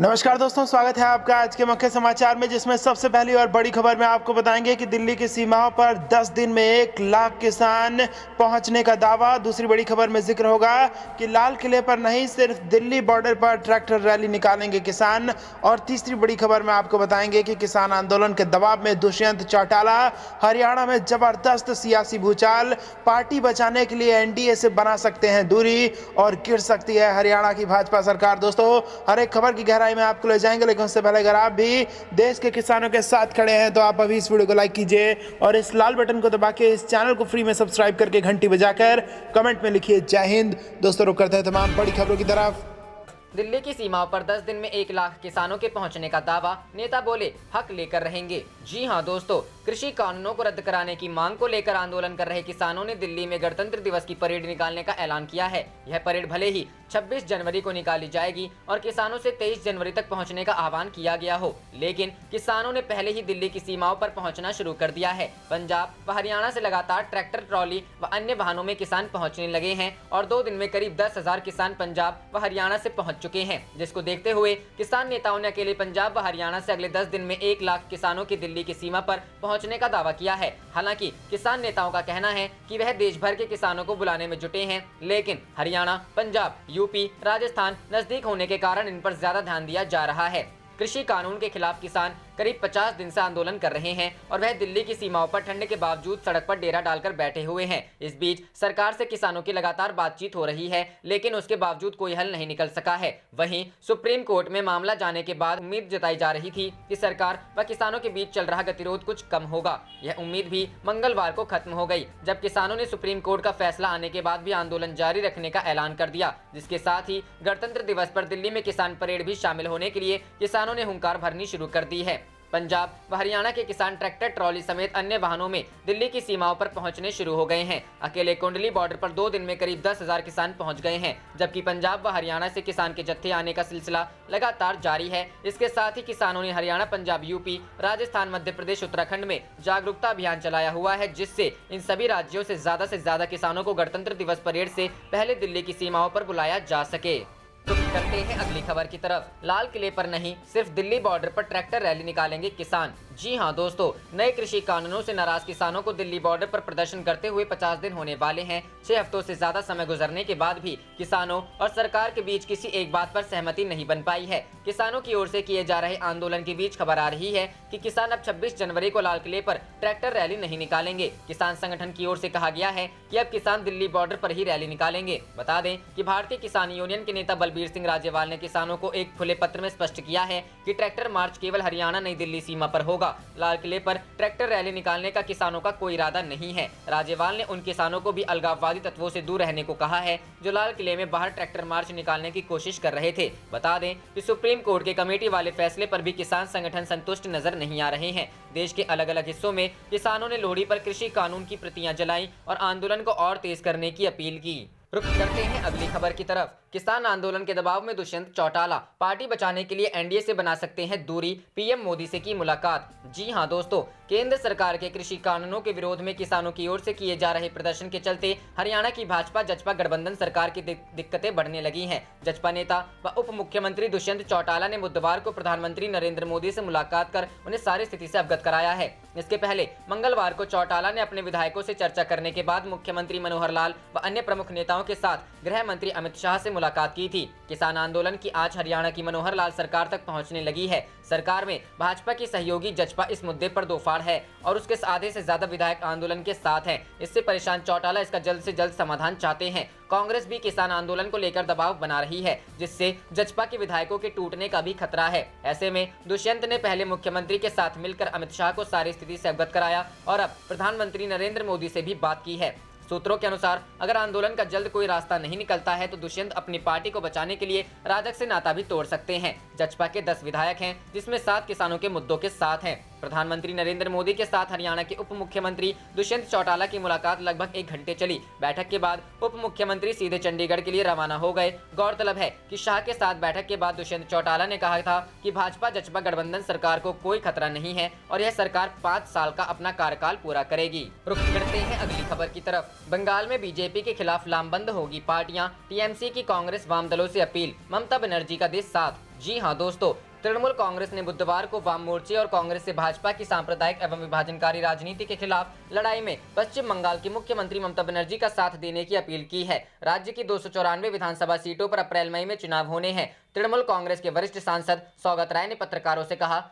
नमस्कार दोस्तों, स्वागत है आपका आज के मुख्य समाचार में, जिसमें सबसे पहली और बड़ी खबर में आपको बताएंगे कि दिल्ली की सीमाओं पर 10 दिन में 1 लाख किसान पहुंचने का दावा। दूसरी बड़ी खबर में जिक्र होगा कि लाल किले पर नहीं, सिर्फ दिल्ली बॉर्डर पर ट्रैक्टर रैली निकालेंगे किसान। और तीसरी बड़ी खबर में आपको बताएंगे कि किसान आंदोलन के दबाव में दुष्यंत चौटाला, हरियाणा में जबरदस्त सियासी भूचाल, पार्टी बचाने के लिए एनडीए से बना सकते हैं दूरी और गिर सकती है हरियाणा की भाजपा सरकार। दोस्तों, हर एक खबर की गहराई में आपको ले जाएंगे, लेकिन उससे पहले अगर आप भी देश के किसानों के साथ खड़े हैं तो आप अभी इस वीडियो को लाइक कीजिए और इस लाल बटन को दबा के इस चैनल को फ्री में सब्सक्राइब करके घंटी बजाकर कमेंट में लिखिए जय हिंद। दोस्तों, रुक करते हैं तमाम बड़ी खबरों की तरफ। दिल्ली की सीमाओं पर 10 दिन में 1 लाख किसानों के पहुंचने का दावा, नेता बोले हक लेकर रहेंगे। जी हां दोस्तों, कृषि कानूनों को रद्द कराने की मांग को लेकर आंदोलन कर रहे किसानों ने दिल्ली में गणतंत्र दिवस की परेड निकालने का ऐलान किया है। यह परेड भले ही 26 जनवरी को निकाली जाएगी और किसानों से 23 जनवरी तक पहुंचने का आह्वान किया गया हो, लेकिन किसानों ने पहले ही दिल्ली की सीमाओं पर पहुंचना शुरू कर दिया है। पंजाब व हरियाणा से लगातार ट्रैक्टर, ट्रॉली व अन्य वाहनों में किसान पहुंचने लगे हैं और 2 दिन में करीब 10,000 किसान पंजाब व हरियाणा से पहुंच चुके हैं, जिसको देखते हुए किसान नेताओं ने अकेले पंजाब व हरियाणा से अगले 10 दिन में 1 लाख किसानों की दिल्ली की सीमा पर पहुंचने का दावा किया है। हालांकि किसान नेताओं का कहना है कि वह देश भर के किसानों को बुलाने में जुटे हैं, लेकिन हरियाणा, पंजाब, यूपी, राजस्थान नजदीक होने के कारण इन पर ज्यादा ध्यान दिया जा रहा है। कृषि कानून के खिलाफ किसान करीब 50 दिन से आंदोलन कर रहे हैं और वह दिल्ली की सीमाओं पर ठंड के बावजूद सड़क पर डेरा डालकर बैठे हुए हैं। इस बीच सरकार से किसानों की लगातार बातचीत हो रही है, लेकिन उसके बावजूद कोई हल नहीं निकल सका है। वहीं सुप्रीम कोर्ट में मामला जाने के बाद उम्मीद जताई जा रही थी कि सरकार व किसानों के बीच चल रहा गतिरोध कुछ कम होगा। यह उम्मीद भी मंगलवार को खत्म हो गई, जब किसानों ने सुप्रीम कोर्ट का फैसला आने के बाद भी आंदोलन जारी रखने का ऐलान कर दिया, जिसके साथ ही गणतंत्र दिवस पर दिल्ली में किसान परेड भी शामिल होने के लिए किसानों ने हुंकार भरनी शुरू कर दी है। पंजाब व हरियाणा के किसान ट्रैक्टर, ट्रॉली समेत अन्य वाहनों में दिल्ली की सीमाओं पर पहुंचने शुरू हो गए हैं। अकेले कुंडली बॉर्डर पर 2 दिन में करीब 10,000 किसान पहुंच गए हैं, जबकि पंजाब व हरियाणा से किसान के जत्थे आने का सिलसिला लगातार जारी है। इसके साथ ही किसानों ने हरियाणा, पंजाब, यूपी, राजस्थान, मध्य प्रदेश, उत्तराखंड में जागरूकता अभियान चलाया हुआ है, जिससे इन सभी राज्यों से ज्यादा किसानों को गणतंत्र दिवस परेड से पहले दिल्ली की सीमाओं पर बुलाया जा सके। तो करते हैं अगली खबर की तरफ। लाल किले पर नहीं, सिर्फ दिल्ली बॉर्डर पर ट्रैक्टर रैली निकालेंगे किसान। जी हां दोस्तों, नए कृषि कानूनों से नाराज किसानों को दिल्ली बॉर्डर पर प्रदर्शन करते हुए 50 दिन होने वाले हैं। 6 हफ्तों से ज्यादा समय गुजरने के बाद भी किसानों और सरकार के बीच किसी एक बात पर सहमति नहीं बन पाई है। किसानों की ओर से किए जा रहे आंदोलन के बीच खबर आ रही है कि किसान अब 26 जनवरी को लाल किले पर ट्रैक्टर रैली नहीं निकालेंगे। किसान संगठन की ओर से कहा गया है कि अब किसान दिल्ली बॉर्डर पर ही रैली निकालेंगे। बता दें कि भारतीय किसान यूनियन के नेता बलबीर सिंह राजेवाल ने किसानों को एक खुले पत्र में स्पष्ट किया है कि ट्रैक्टर मार्च केवल हरियाणा, नई दिल्ली सीमा पर होगा। लाल किले पर ट्रैक्टर रैली निकालने का किसानों का कोई इरादा नहीं है। राजेवाल ने उन किसानों को भी अलगाववादी तत्वों से दूर रहने को कहा है जो लाल किले में बाहर ट्रैक्टर मार्च निकालने की कोशिश कर रहे थे। बता दें कि सुप्रीम कोर्ट के कमेटी वाले फैसले पर भी किसान संगठन संतुष्ट नजर नहीं आ रहे हैं। देश के अलग अलग हिस्सों में किसानों ने लोहड़ी पर कृषि कानून की प्रतियां जलाई और आंदोलन को और तेज करने की अपील की। रुक करते हैं अगली खबर की तरफ। किसान आंदोलन के दबाव में दुष्यंत चौटाला, पार्टी बचाने के लिए एनडीए से बना सकते हैं दूरी, पीएम मोदी से की मुलाकात। जी हां दोस्तों, केंद्र सरकार के कृषि कानूनों के विरोध में किसानों की ओर से किए जा रहे प्रदर्शन के चलते हरियाणा की भाजपा जजपा गठबंधन सरकार की दिक्कतें बढ़ने लगी हैं। जजपा नेता व उप मुख्यमंत्री दुष्यंत चौटाला ने बुधवार को प्रधानमंत्री नरेंद्र मोदी से मुलाकात कर उन्हें सारी स्थिति से अवगत कराया है। इसके पहले मंगलवार को चौटाला ने अपने विधायकों से चर्चा करने के बाद मुख्यमंत्री मनोहर लाल व अन्य प्रमुख नेताओं के साथ गृह मंत्री अमित शाह से मुलाकात की थी। किसान आंदोलन की आज हरियाणा की मनोहर लाल सरकार तक पहुंचने लगी है। सरकार में भाजपा की सहयोगी जजपा इस मुद्दे पर दो फाड़ है और उसके आधे से ज्यादा विधायक आंदोलन के साथ हैं। इससे परेशान चौटाला इसका जल्द से जल्द समाधान चाहते हैं। कांग्रेस भी किसान आंदोलन को लेकर दबाव बना रही है, जिससे जजपा के विधायकों के टूटने का भी खतरा है। ऐसे में दुष्यंत ने पहले मुख्यमंत्री के साथ मिलकर अमित शाह को सारी स्थिति से अवगत कराया और अब प्रधानमंत्री नरेंद्र मोदी से भी बात की है। सूत्रों के अनुसार अगर आंदोलन का जल्द कोई रास्ता नहीं निकलता है तो दुष्यंत अपनी पार्टी को बचाने के लिए राजग से नाता भी तोड़ सकते हैं। जजपा के 10 विधायक हैं, जिसमें 7 किसानों के मुद्दों के साथ हैं। प्रधानमंत्री नरेंद्र मोदी के साथ हरियाणा के उप मुख्यमंत्री दुष्यंत चौटाला की मुलाकात लगभग 1 घंटे चली। बैठक के बाद उप मुख्यमंत्री सीधे चंडीगढ़ के लिए रवाना हो गए। गौरतलब है कि शाह के साथ बैठक के बाद दुष्यंत चौटाला ने कहा था कि भाजपा जचपा गठबंधन सरकार को कोई खतरा नहीं है और यह सरकार 5 साल का अपना कार्यकाल पूरा करेगी। रुख करते हैं अगली खबर की तरफ। बंगाल में बीजेपी के खिलाफ लामबंद होगी पार्टियां, टीएमसी की कांग्रेस वाम दलों से अपील, ममता बनर्जी का दे साथ। जी हां दोस्तों, तृणमूल कांग्रेस ने बुधवार को वाम मोर्चे और कांग्रेस से भाजपा की सांप्रदायिक एवं विभाजनकारी राजनीति के खिलाफ लड़ाई में पश्चिम बंगाल की मुख्यमंत्री ममता बनर्जी का साथ देने की अपील की है। राज्य की 294 विधानसभा सीटों पर अप्रैल मई में चुनाव होने हैं। तृणमूल कांग्रेस के वरिष्ठ सांसद सौगत राय ने पत्रकारों से कहा,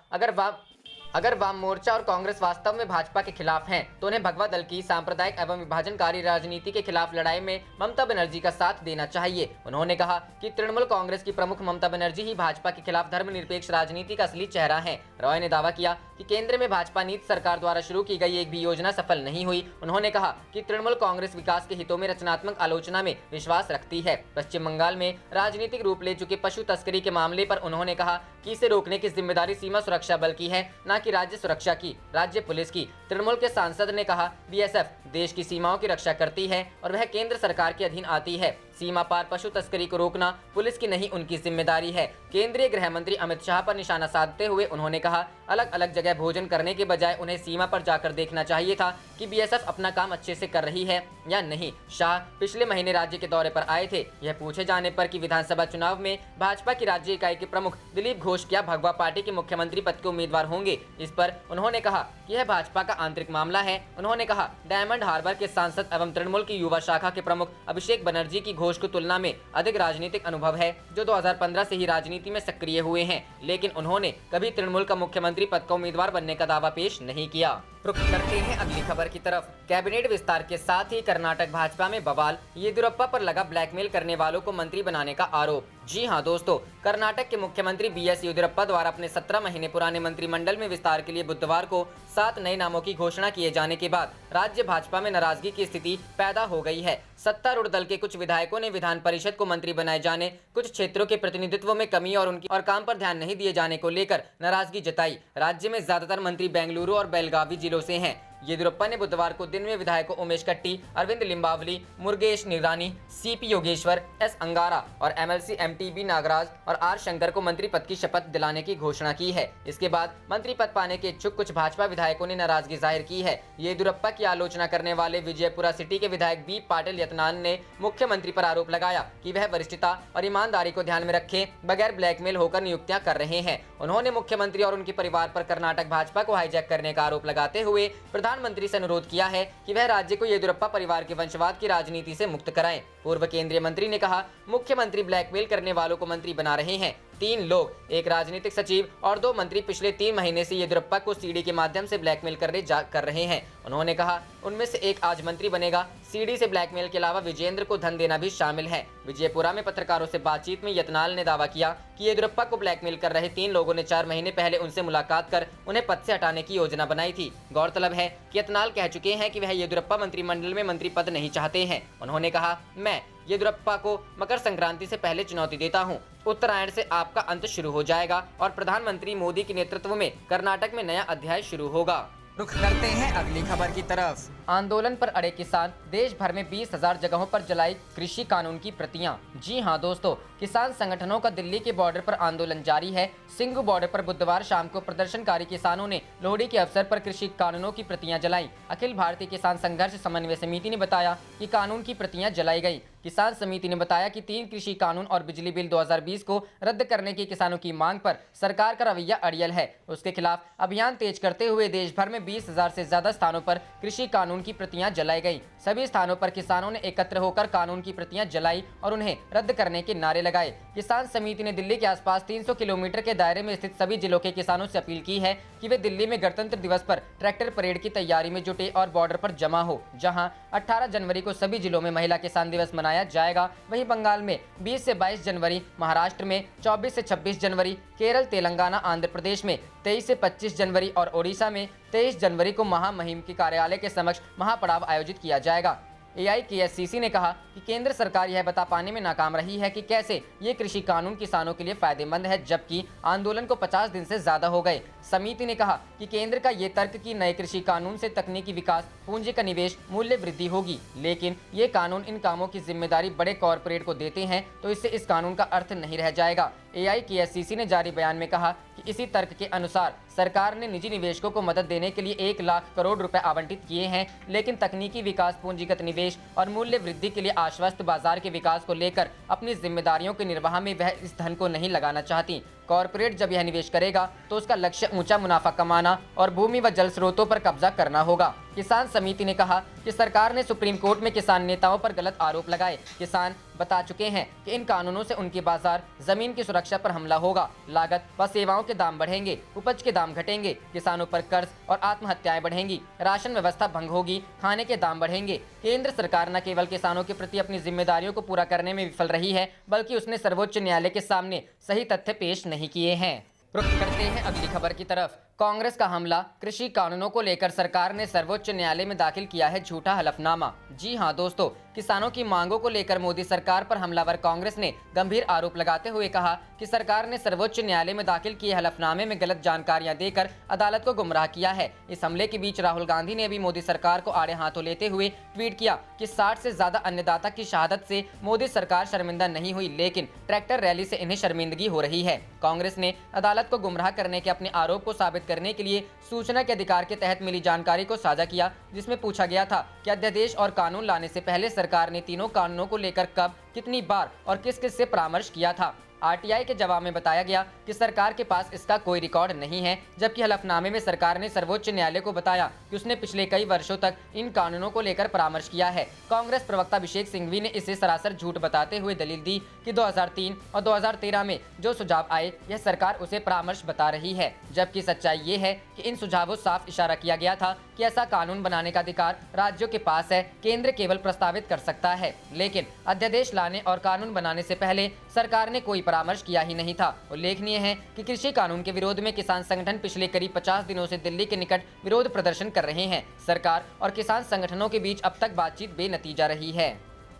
अगर वाम मोर्चा और कांग्रेस वास्तव में भाजपा के खिलाफ हैं, तो उन्हें भगवा दल की सांप्रदायिक एवं विभाजनकारी राजनीति के खिलाफ लड़ाई में ममता बनर्जी का साथ देना चाहिए। उन्होंने कहा कि तृणमूल कांग्रेस की प्रमुख ममता बनर्जी ही भाजपा के खिलाफ धर्मनिरपेक्ष राजनीति का असली चेहरा है। रॉय ने दावा किया कि केंद्र में भाजपा नीति सरकार द्वारा शुरू की गई एक भी योजना सफल नहीं हुई। उन्होंने कहा कि तृणमूल कांग्रेस विकास के हितों में रचनात्मक आलोचना में विश्वास रखती है। पश्चिम बंगाल में राजनीतिक रूप ले चुके पशु तस्करी के मामले पर उन्होंने कहा कि इसे रोकने की जिम्मेदारी सीमा सुरक्षा बल की है, न कि राज्य सुरक्षा की, राज्य पुलिस की। तृणमूल के सांसद ने कहा, बीएसएफ देश की सीमाओं की रक्षा करती है और वह केंद्र सरकार के अधीन आती है। सीमा पार पशु तस्करी को रोकना पुलिस की नहीं, उनकी जिम्मेदारी है। केंद्रीय गृह मंत्री अमित शाह पर निशाना साधते हुए उन्होंने कहा, अलग अलग जगह भोजन करने के बजाय उन्हें सीमा पर जाकर देखना चाहिए था कि बीएसएफ अपना काम अच्छे से कर रही है या नहीं। शाह पिछले महीने राज्य के दौरे पर आए थे। यह पूछे जाने पर कि विधानसभा चुनाव में भाजपा की राज्य इकाई के प्रमुख दिलीप घोष क्या भगवा पार्टी के मुख्यमंत्री पद के उम्मीदवार होंगे, इस पर उन्होंने कहा कि यह भाजपा का आंतरिक मामला है। उन्होंने कहा, डायमंड हार्बर के सांसद एवं तृणमूल की युवा शाखा के प्रमुख अभिषेक बनर्जी की घोष की तुलना में अधिक राजनीतिक अनुभव है, जो 2015 से ही राजनीति में सक्रिय हुए हैं, लेकिन उन्होंने कभी तृणमूल का मुख्यमंत्री पद का उम्मीदवार बनने का दावा पेश नहीं किया। रुख करते हैं अगली खबर की तरफ। कैबिनेट विस्तार के साथ ही कर्नाटक भाजपा में बवाल, येदियुरप्पा पर लगा ब्लैकमेल करने वालों को मंत्री बनाने का आरोप। जी हां दोस्तों, कर्नाटक के मुख्यमंत्री बीएस येदियुरप्पा द्वारा अपने 17 महीने पुराने मंत्रिमंडल में विस्तार के लिए बुधवार को 7 नए नामों की घोषणा किए जाने के बाद राज्य भाजपा में नाराजगी की स्थिति पैदा हो गई है। सत्तारूढ़ दल के कुछ विधायकों ने विधान परिषद को मंत्री बनाए जाने, कुछ क्षेत्रों के प्रतिनिधित्व में कमी और काम पर ध्यान नहीं दिए जाने को लेकर नाराजगी जताई। राज्य में ज्यादातर मंत्री बेंगलुरु और बेलगावी जिलों से हैं। येदियुरप्पा ने बुधवार को दिन में विधायकों उमेश कट्टी, अरविंद लिम्बावली, मुरुगेश निगरानी, सीपी योगेश्वर, एस अंगारा और एमएलसी एमटीबी नागराज और आर शंकर को मंत्री पद की शपथ दिलाने की घोषणा की है। इसके बाद मंत्री पद पाने के इच्छुक कुछ भाजपा विधायकों ने नाराजगी जाहिर की है। येदियुरप्पा की आलोचना करने वाले विजयपुरा सिटी के विधायक बी पाटिल यत्नान ने मुख्यमंत्री पर आरोप लगाया कि वह वरिष्ठता और ईमानदारी को ध्यान में रखे बगैर ब्लैकमेल होकर नियुक्तियां कर रहे हैं। उन्होंने मुख्यमंत्री और उनके परिवार पर कर्नाटक भाजपा को हाईजैक करने का आरोप लगाते हुए प्रधानमंत्री से अनुरोध किया है कि वह राज्य को येदियुरप्पा परिवार के वंशवाद की राजनीति से मुक्त कराएं। पूर्व केंद्रीय मंत्री ने कहा, मुख्यमंत्री ब्लैकमेल करने वालों को मंत्री बना रहे हैं। 3 लोग, एक राजनीतिक सचिव और 2 मंत्री पिछले 3 महीने से येदियुरप्पा को सीडी के माध्यम से ब्लैकमेल कर रहे हैं। उन्होंने कहा, उनमें से एक आज मंत्री बनेगा। सीडी से ब्लैकमेल के अलावा विजेंद्र को धन देना भी शामिल है। विजयपुरा में पत्रकारों से बातचीत में यत्नाल ने दावा किया कि येदियुरप्पा को ब्लैकमेल कर रहे 3 लोगों ने 4 महीने पहले उनसे मुलाकात कर उन्हें पद से हटाने की योजना बनाई थी। गौरतलब है कि यत्नाल कह चुके हैं कि वह येदियुरप्पा मंत्रिमंडल में मंत्री पद नहीं चाहते हैं। उन्होंने कहा, मैं येदियुरप्पा को मकर संक्रांति से पहले चुनौती देता हूं। उत्तरायण से आपका अंत शुरू हो जाएगा और प्रधानमंत्री मोदी के नेतृत्व में कर्नाटक में नया अध्याय शुरू होगा। रुख करते हैं अगली खबर की तरफ। आंदोलन पर अड़े किसान, देश भर में 20,000 जगहों पर जलाई कृषि कानून की प्रतियां। जी हां दोस्तों, किसान संगठनों का दिल्ली के बॉर्डर पर आंदोलन जारी है। सिंघू बॉर्डर पर बुधवार शाम को प्रदर्शनकारी किसानों ने लोहड़ी के अवसर पर कृषि कानूनों की प्रतियां जलाई। अखिल भारतीय किसान संघर्ष समन्वय समिति ने बताया कि कानून की प्रतियां जलाई गई। किसान समिति ने बताया कि 3 कृषि कानून और बिजली बिल 2020 को रद्द करने की किसानों की मांग पर सरकार का रवैया अड़ियल है। उसके खिलाफ अभियान तेज करते हुए देश भर में 20,000 से ज्यादा स्थानों पर कृषि कानून की प्रतियां जलाई गई। सभी स्थानों पर किसानों ने एकत्र होकर कानून की प्रतियां जलाई और उन्हें रद्द करने के नारे लगाए। किसान समिति ने दिल्ली के आसपास 300 किलोमीटर के दायरे में स्थित सभी जिलों के किसानों से अपील की है कि वे दिल्ली में गणतंत्र दिवस पर ट्रैक्टर परेड की तैयारी में जुटे और बॉर्डर पर जमा हो। जहां 18 जनवरी को सभी जिलों में महिला किसान दिवस मनाया जाएगा, वहीं बंगाल में 20 से 22 जनवरी, महाराष्ट्र में 24 से 26 जनवरी, केरल, तेलंगाना, आंध्र प्रदेश में 23 से 25 जनवरी और ओडिशा में 23 जनवरी को महामहिम के कार्यालय के समक्ष महापड़ाव आयोजित किया जाएगा। AIKSCC ने कहा कि केंद्र सरकार यह बता पाने में नाकाम रही है कि कैसे ये कृषि कानून किसानों के लिए फायदेमंद है, जबकि आंदोलन को 50 दिन से ज्यादा हो गए। समिति ने कहा कि केंद्र का ये तर्क कि नए कृषि कानून से तकनीकी विकास, पूंजी का निवेश, मूल्य वृद्धि होगी, लेकिन ये कानून इन कामों की जिम्मेदारी बड़े कॉरपोरेट को देते हैं, तो इससे इस कानून का अर्थ नहीं रह जाएगा। AIKSCC ने जारी बयान में कहा कि इसी तर्क के अनुसार सरकार ने निजी निवेशकों को मदद देने के लिए 1 लाख करोड़ रुपए आवंटित किए हैं, लेकिन तकनीकी विकास, पूंजीगत निवेश और मूल्य वृद्धि के लिए आश्वस्त बाजार के विकास को लेकर अपनी जिम्मेदारियों के निर्वाह में वह इस धन को नहीं लगाना चाहती। कॉरपोरेट जब यह निवेश करेगा तो उसका लक्ष्य ऊंचा मुनाफा कमाना और भूमि व जल स्रोतों पर कब्जा करना होगा। किसान समिति ने कहा कि सरकार ने सुप्रीम कोर्ट में किसान नेताओं पर गलत आरोप लगाए। किसान बता चुके हैं कि इन कानूनों से उनके बाजार, जमीन की सुरक्षा पर हमला होगा, लागत व सेवाओं के दाम बढ़ेंगे, उपज के दाम घटेंगे, किसानों पर कर्ज और आत्महत्याएं बढ़ेंगी, राशन व्यवस्था भंग होगी, खाने के दाम बढ़ेंगे। केंद्र सरकार न केवल किसानों के प्रति अपनी जिम्मेदारियों को पूरा करने में विफल रही है, बल्कि उसने सर्वोच्च न्यायालय के सामने सही तथ्य पेश नहीं किए हैं। रुख करते हैं अगली खबर की तरफ। कांग्रेस का हमला, कृषि कानूनों को लेकर सरकार ने सर्वोच्च न्यायालय में दाखिल किया है झूठा हलफनामा। जी हां दोस्तों, किसानों की मांगों को लेकर मोदी सरकार पर हमलावर कांग्रेस ने गंभीर आरोप लगाते हुए कहा कि सरकार ने सर्वोच्च न्यायालय में दाखिल किए हलफनामे में गलत जानकारियां देकर अदालत को गुमराह किया है। इस हमले के बीच राहुल गांधी ने भी मोदी सरकार को आड़े हाथों लेते हुए ट्वीट किया कि 60 से ज्यादा अन्नदाता की शहादत से मोदी सरकार शर्मिंदा नहीं हुई, लेकिन ट्रैक्टर रैली से इन्हें शर्मिंदगी हो रही है। कांग्रेस ने अदालत को गुमराह करने के अपने आरोप को साबित करने के लिए सूचना के अधिकार के तहत मिली जानकारी को साझा किया, जिसमें पूछा गया था कि अध्यादेश और कानून लाने से पहले सरकार ने तीनों कानूनों को लेकर कब, कितनी बार और किस किस से परामर्श किया था। RTI के जवाब में बताया गया कि सरकार के पास इसका कोई रिकॉर्ड नहीं है, जबकि हलफनामे में सरकार ने सर्वोच्च न्यायालय को बताया कि उसने पिछले कई वर्षों तक इन कानूनों को लेकर परामर्श किया है। कांग्रेस प्रवक्ता अभिषेक सिंघवी ने इसे सरासर झूठ बताते हुए दलील दी कि 2003 और 2013 में जो सुझाव आए, यह सरकार उसे परामर्श बता रही है, जबकि सच्चाई ये है कि इन सुझावों साफ इशारा किया गया था कि ऐसा कानून बनाने का अधिकार राज्यों के पास है, केंद्र केवल प्रस्तावित कर सकता है, लेकिन अध्यादेश लाने और कानून बनाने से पहले सरकार ने कोई परामर्श किया ही नहीं था। उल्लेखनीय है कि कृषि कानून के विरोध में किसान संगठन पिछले करीब 50 दिनों से दिल्ली के निकट विरोध प्रदर्शन कर रहे हैं। सरकार और किसान संगठनों के बीच अब तक बातचीत बेनतीजा रही है।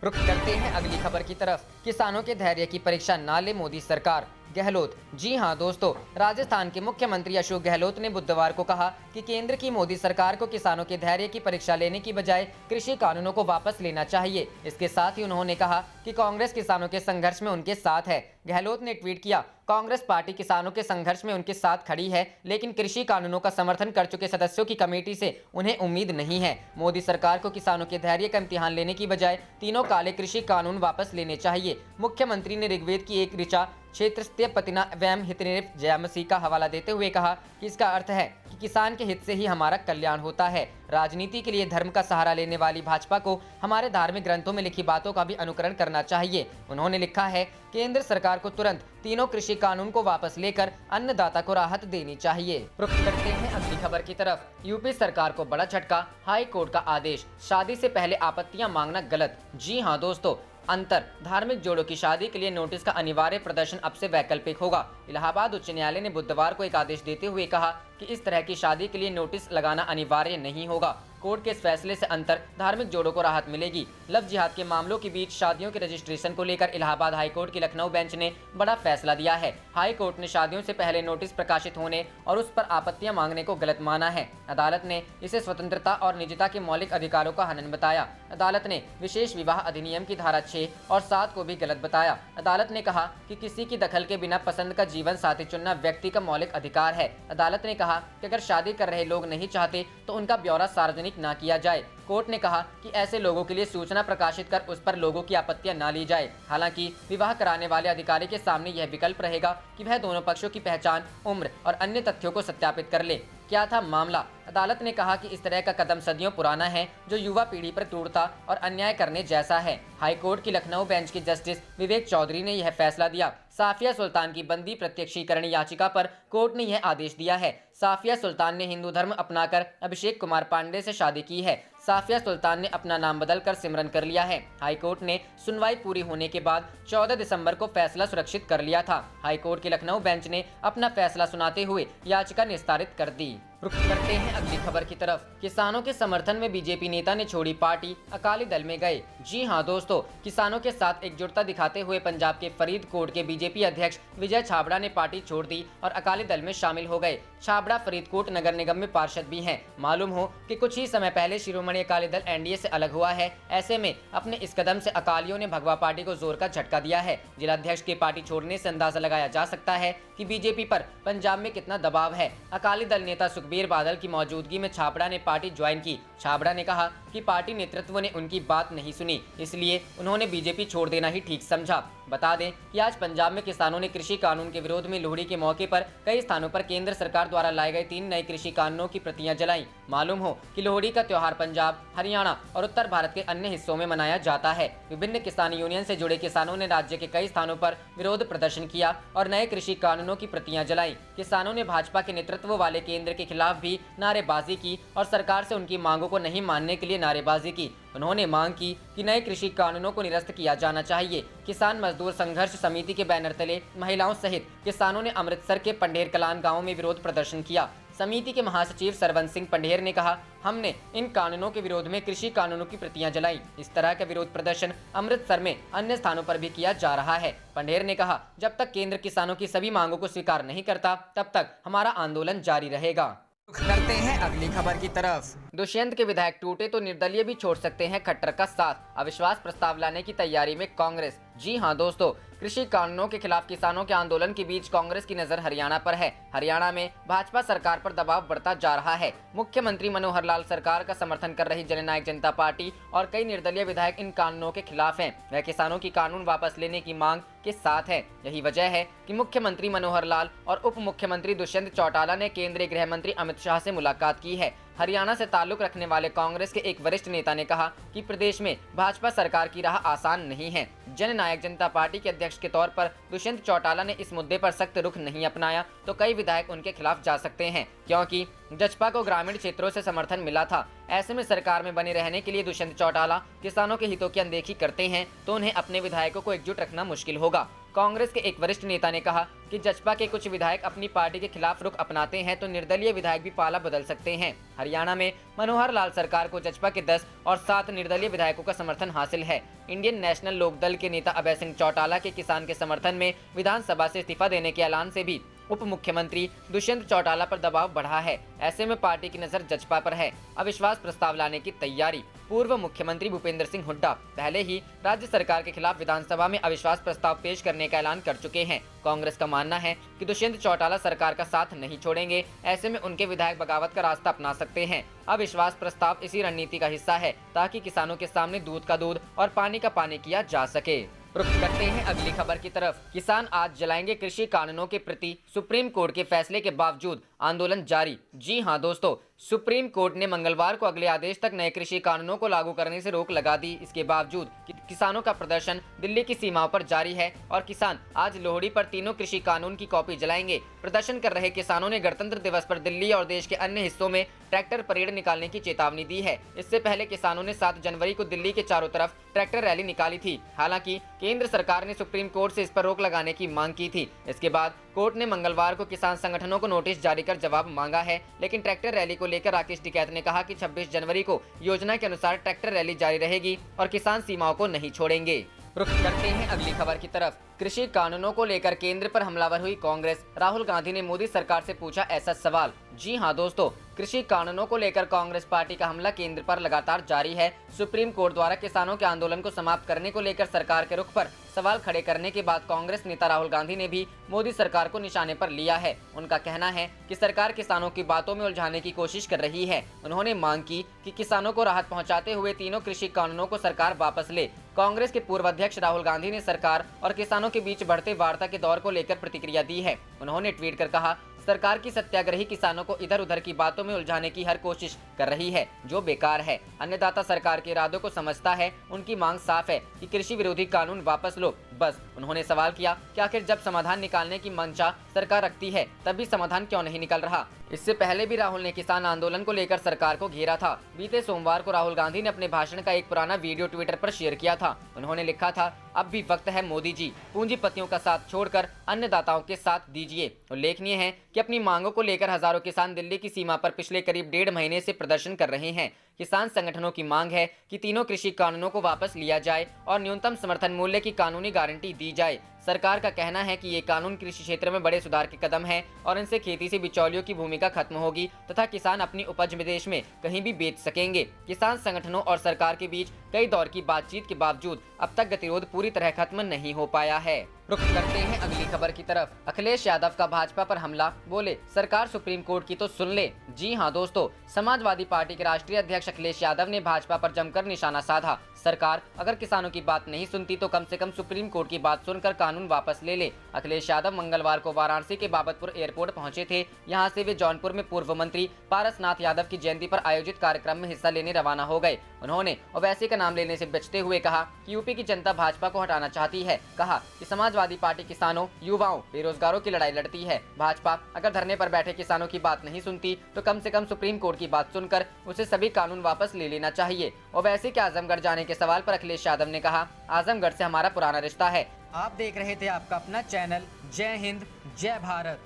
रुख करते हैं अगली खबर की तरफ। किसानों के धैर्य की परीक्षा ना ले मोदी सरकार, गहलोत। जी हां दोस्तों, राजस्थान के मुख्यमंत्री अशोक गहलोत ने बुधवार को कहा कि केंद्र की मोदी सरकार को किसानों के धैर्य की परीक्षा लेने की बजाय कृषि कानूनों को वापस लेना चाहिए। इसके साथ ही उन्होंने कहा कि कांग्रेस किसानों के संघर्ष में उनके साथ है। गहलोत ने ट्वीट किया, कांग्रेस पार्टी किसानों के संघर्ष में उनके साथ खड़ी है, लेकिन कृषि कानूनों का समर्थन कर चुके सदस्यों की कमेटी से उन्हें उम्मीद नहीं है। मोदी सरकार को किसानों के धैर्य का इम्तिहान लेने की बजाय तीनों काले कृषि कानून वापस लेने चाहिए। मुख्यमंत्री ने ऋग्वेद की एक ऋचा क्षेत्रस्त्य पतिना वैम हितनेर जयमसी का हवाला देते हुए कहा कि इसका अर्थ है कि किसान के हित से ही हमारा कल्याण होता है। राजनीति के लिए धर्म का सहारा लेने वाली भाजपा को हमारे धार्मिक ग्रंथों में लिखी बातों का भी अनुकरण करना चाहिए। उन्होंने लिखा है, केंद्र सरकार को तुरंत तीनों कृषि कानून को वापस लेकर अन्नदाता को राहत देनी चाहिए। रुख करते हैं अगली खबर की तरफ। यूपी सरकार को बड़ा झटका, हाई कोर्ट का आदेश, शादी से पहले आपत्तियां मांगना गलत। जी हां दोस्तों, अंतर, धार्मिक जोड़ों की शादी के लिए नोटिस का अनिवार्य प्रदर्शन अब से वैकल्पिक होगा। इलाहाबाद उच्च न्यायालय ने बुधवार को एक आदेश देते हुए कहा कि इस तरह की शादी के लिए नोटिस लगाना अनिवार्य नहीं होगा। कोर्ट के इस फैसले से अंतर धार्मिक जोड़ों को राहत मिलेगी। लव जिहाद के मामलों के बीच शादियों के रजिस्ट्रेशन को लेकर इलाहाबाद हाईकोर्ट की लखनऊ बेंच ने बड़ा फैसला दिया है। हाई कोर्ट ने शादियों से पहले नोटिस प्रकाशित होने और उस पर आपत्तियां मांगने को गलत माना है। अदालत ने इसे स्वतंत्रता और निजता के मौलिक अधिकारों का हनन बताया। अदालत ने विशेष विवाह अधिनियम की धारा 6 और 7 को भी गलत बताया। अदालत ने कहा कि किसी की दखल के बिना पसंद का जीवन साथी चुनना व्यक्ति का मौलिक अधिकार है। अदालत ने कहा कि अगर शादी कर रहे लोग नहीं चाहते तो उनका ब्यौरा सार्वजनिक ना किया जाए। कोर्ट ने कहा कि ऐसे लोगों के लिए सूचना प्रकाशित कर उस पर लोगों की आपत्तियां ना ली जाए। हालांकि विवाह कराने वाले अधिकारी के सामने यह विकल्प रहेगा कि वह दोनों पक्षों की पहचान, उम्र और अन्य तथ्यों को सत्यापित कर ले। क्या था मामला? अदालत ने कहा कि इस तरह का कदम सदियों पुराना है, जो युवा पीढ़ी पर क्रूरता और अन्याय करने जैसा है। हाईकोर्ट की लखनऊ बेंच के जस्टिस विवेक चौधरी ने यह फैसला दिया। साफिया सुल्तान की बंदी प्रत्यक्षीकरण याचिका पर कोर्ट ने यह आदेश दिया है। साफिया सुल्तान ने हिंदू धर्म अपनाकर अभिषेक कुमार पांडे से शादी की है। साफिया सुल्तान ने अपना नाम बदलकर सिमरन कर लिया है। हाईकोर्ट ने सुनवाई पूरी होने के बाद 14 दिसंबर को फैसला सुरक्षित कर लिया था। हाईकोर्ट के लखनऊ बेंच ने अपना फैसला सुनाते हुए याचिका निस्तारित कर दी। रुख करते हैं अगली खबर की तरफ। किसानों के समर्थन में बीजेपी नेता ने छोड़ी पार्टी, अकाली दल में गए। जी हां दोस्तों, किसानों के साथ एकजुटता दिखाते हुए पंजाब के फरीदकोट के बीजेपी अध्यक्ष विजय छाबड़ा ने पार्टी छोड़ दी और अकाली दल में शामिल हो गए। छाबड़ा फरीदकोट नगर निगम में पार्षद भी हैं। मालूम हो कि कुछ ही समय पहले शिरोमणि अकाली दल एनडीए से अलग हुआ है। ऐसे में अपने इस कदम से अकालियों ने भगवा पार्टी को जोर का झटका दिया है। जिलाध्यक्ष के पार्टी छोड़ने से अंदाजा लगाया जा सकता है कि बीजेपी पर पंजाब में कितना दबाव है। अकाली दल नेता सुखबीर बादल की मौजूदगी में छाबड़ा ने पार्टी ज्वाइन की। छाबड़ा ने कहा कि पार्टी नेतृत्व ने उनकी बात नहीं सुनी, इसलिए उन्होंने बीजेपी छोड़ देना ही ठीक समझा। बता दें कि आज पंजाब में किसानों ने कृषि कानून के विरोध में लोहड़ी के मौके पर कई स्थानों पर केंद्र सरकार द्वारा लाए गए 3 नए कृषि कानूनों की प्रतियां जलाई। मालूम हो कि लोहड़ी का त्योहार पंजाब, हरियाणा और उत्तर भारत के अन्य हिस्सों में मनाया जाता है। विभिन्न किसान यूनियन से जुड़े किसानों ने राज्य के कई स्थानों पर विरोध प्रदर्शन किया और नए कृषि कानूनों की प्रतियां जलाई। किसानों ने भाजपा के नेतृत्व वाले केंद्र के खिलाफ भी नारेबाजी की और सरकार से उनकी मांगों को नहीं मानने के लिए नारेबाजी की। उन्होंने मांग की कि नए कृषि कानूनों को निरस्त किया जाना चाहिए। किसान मजदूर संघर्ष समिति के बैनर तले महिलाओं सहित किसानों ने अमृतसर के पंडेर कलान गांव में विरोध प्रदर्शन किया। समिति के महासचिव सरवंत सिंह पंडेर ने कहा, हमने इन कानूनों के विरोध में कृषि कानूनों की प्रतियां जलाई। इस तरह का विरोध प्रदर्शन अमृतसर में अन्य स्थानों पर भी किया जा रहा है। पंडेर ने कहा, जब तक केंद्र किसानों की सभी मांगों को स्वीकार नहीं करता, तब तक हमारा आंदोलन जारी रहेगा। करते हैं अगली खबर की तरफ। दुष्यंत के विधायक टूटे तो निर्दलीय भी छोड़ सकते हैं खट्टर का साथ। अविश्वास प्रस्ताव लाने की तैयारी में कांग्रेस। जी हां दोस्तों, कृषि कानूनों के खिलाफ किसानों के आंदोलन के बीच कांग्रेस की नजर हरियाणा पर है। हरियाणा में भाजपा सरकार पर दबाव बढ़ता जा रहा है। मुख्यमंत्री मनोहर लाल सरकार का समर्थन कर रही जननायक जनता पार्टी और कई निर्दलीय विधायक इन कानूनों के खिलाफ हैं। वह किसानों की कानून वापस लेने की मांग के साथ है। यही वजह है कि मुख्यमंत्री मनोहर लाल और उप मुख्यमंत्री दुष्यंत चौटाला ने केंद्रीय गृह मंत्री अमित शाह से मुलाकात की है। हरियाणा से ताल्लुक रखने वाले कांग्रेस के एक वरिष्ठ नेता ने कहा कि प्रदेश में भाजपा सरकार की राह आसान नहीं है। जननायक जनता पार्टी के अध्यक्ष के तौर पर दुष्यंत चौटाला ने इस मुद्दे पर सख्त रुख नहीं अपनाया तो कई विधायक उनके खिलाफ जा सकते हैं, क्योंकि जसपा को ग्रामीण क्षेत्रों से समर्थन मिला था। ऐसे में सरकार में बने रहने के लिए दुष्यंत चौटाला किसानों के हितों की अनदेखी करते हैं तो उन्हें अपने विधायकों को एकजुट रखना मुश्किल होगा। कांग्रेस के एक वरिष्ठ नेता ने कहा कि जसपा के कुछ विधायक अपनी पार्टी के खिलाफ रुख अपनाते हैं तो निर्दलीय विधायक भी पाला बदल सकते हैं। हरियाणा में मनोहर लाल सरकार को जसपा के 10 और 7 निर्दलीय विधायकों का समर्थन हासिल है। इंडियन नेशनल लोकदल के नेता अभय सिंह चौटाला के किसान के समर्थन में विधानसभा से इस्तीफा देने के ऐलान से भी उप मुख्यमंत्री दुष्यंत चौटाला पर दबाव बढ़ा है। ऐसे में पार्टी की नजर जसपा पर है। अविश्वास प्रस्ताव लाने की तैयारी। पूर्व मुख्यमंत्री भूपेंद्र सिंह हुड्डा पहले ही राज्य सरकार के खिलाफ विधानसभा में अविश्वास प्रस्ताव पेश करने का ऐलान कर चुके हैं। कांग्रेस का मानना है कि दुष्यंत चौटाला सरकार का साथ नहीं छोड़ेंगे। ऐसे में उनके विधायक बगावत का रास्ता अपना सकते हैं। अविश्वास प्रस्ताव इसी रणनीति का हिस्सा है ताकि किसानों के सामने दूध का दूध और पानी का पानी किया जा सके। रुख करते हैं अगली खबर की तरफ। किसान आज जलाएंगे कृषि कानूनों के प्रति सुप्रीम कोर्ट के फैसले के बावजूद आंदोलन जारी। जी हां दोस्तों, सुप्रीम कोर्ट ने मंगलवार को अगले आदेश तक नए कृषि कानूनों को लागू करने से रोक लगा दी। इसके बावजूद किसानों का प्रदर्शन दिल्ली की सीमाओं पर जारी है और किसान आज लोहड़ी पर तीनों कृषि कानून की कॉपी जलाएंगे। प्रदर्शन कर रहे किसानों ने गणतंत्र दिवस पर दिल्ली और देश के अन्य हिस्सों में ट्रैक्टर परेड निकालने की चेतावनी दी है। इससे पहले किसानों ने 7 जनवरी को दिल्ली के चारों तरफ ट्रैक्टर रैली निकाली थी। हालांकि केंद्र सरकार ने सुप्रीम कोर्ट से इस पर रोक लगाने की मांग की थी। इसके बाद कोर्ट ने मंगलवार को किसान संगठनों को नोटिस जारी कर जवाब मांगा है। लेकिन ट्रैक्टर रैली को लेकर राकेश टिकैत ने कहा कि 26 जनवरी को योजना के अनुसार ट्रैक्टर रैली जारी रहेगी और किसान सीमाओं को नहीं छोड़ेंगे। रुख करते हैं अगली खबर की तरफ। कृषि कानूनों को लेकर केंद्र पर हमलावर हुई कांग्रेस। राहुल गांधी ने मोदी सरकार से पूछा ऐसा सवाल। जी हां दोस्तों, कृषि कानूनों को लेकर कांग्रेस पार्टी का हमला केंद्र पर लगातार जारी है। सुप्रीम कोर्ट द्वारा किसानों के आंदोलन को समाप्त करने को लेकर सरकार के रुख पर सवाल खड़े करने के बाद कांग्रेस नेता राहुल गांधी ने भी मोदी सरकार को निशाने पर लिया है। उनका कहना है कि सरकार किसानों की बातों में उलझाने की कोशिश कर रही है। उन्होंने मांग की कि किसानों को राहत पहुंचाते हुए तीनों कृषि कानूनों को सरकार वापस ले। कांग्रेस के पूर्व अध्यक्ष राहुल गांधी ने सरकार और किसानों के बीच बढ़ते वार्ता के दौर को लेकर प्रतिक्रिया दी है। उन्होंने ट्वीट कर कहा, सरकार की सत्याग्रही किसानों को इधर उधर की बातों में उलझाने की हर कोशिश कर रही है, जो बेकार है। अन्नदाता सरकार के इरादों को समझता है। उनकी मांग साफ है कि कृषि विरोधी कानून वापस लो। बस उन्होंने सवाल किया कि आखिर जब समाधान निकालने की मंशा सरकार रखती है तब भी समाधान क्यों नहीं निकल रहा। इससे पहले भी राहुल ने किसान आंदोलन को लेकर सरकार को घेरा था। बीते सोमवार को राहुल गांधी ने अपने भाषण का एक पुराना वीडियो ट्विटर पर शेयर किया था। उन्होंने लिखा था, अब भी वक्त है मोदी जी, पूंजीपतियों का साथ छोड़कर अन्नदाताओं के साथ दीजिए। उल्लेखनीय है कि अपनी मांगों को लेकर हजारों किसान दिल्ली की सीमा पर पिछले करीब 1.5 महीने से प्रदर्शन कर रहे हैं। किसान संगठनों की मांग है कि तीनों कृषि कानूनों को वापस लिया जाए और न्यूनतम समर्थन मूल्य की कानूनी गारंटी दी जाए। सरकार का कहना है कि ये कानून कृषि क्षेत्र में बड़े सुधार के कदम है और इनसे खेती से बिचौलियों की भूमिका खत्म होगी तथा किसान अपनी उपज विदेश में कहीं भी बेच सकेंगे। किसान संगठनों और सरकार के बीच कई दौर की बातचीत के बावजूद अब तक गतिरोध पूरी तरह खत्म नहीं हो पाया है। रुख करते हैं अगली खबर की तरफ। अखिलेश यादव का भाजपा पर हमला, बोले सरकार सुप्रीम कोर्ट की तो सुन ले। जी हां दोस्तों, समाजवादी पार्टी के राष्ट्रीय अध्यक्ष अखिलेश यादव ने भाजपा पर जमकर निशाना साधा। सरकार अगर किसानों की बात नहीं सुनती तो कम से कम सुप्रीम कोर्ट की बात सुनकर कानून वापस ले ले। अखिलेश यादव मंगलवार को वाराणसी के बाबतपुर एयरपोर्ट पहुंचे थे। यहां से वे जौनपुर में पूर्व मंत्री पारसनाथ यादव की जयंती पर आयोजित कार्यक्रम में हिस्सा लेने रवाना हो गए। उन्होंने ओवैसी का नाम लेने से बचते हुए कहा कि यूपी की जनता भाजपा को हटाना चाहती है। कहा कि समाजवादी पार्टी किसानों, युवाओं, बेरोजगारों की लड़ाई लड़ती है। भाजपा अगर धरने पर बैठे किसानों की बात नहीं सुनती तो कम से कम सुप्रीम कोर्ट की बात सुनकर उसे सभी कानून वापस ले लेना चाहिए। ओवैसी के आजमगढ़ जाने के सवाल पर अखिलेश यादव ने कहा, आजमगढ़ से हमारा पुराना रिश्ता है। आप देख रहे थे आपका अपना चैनल जय हिंद जय भारत।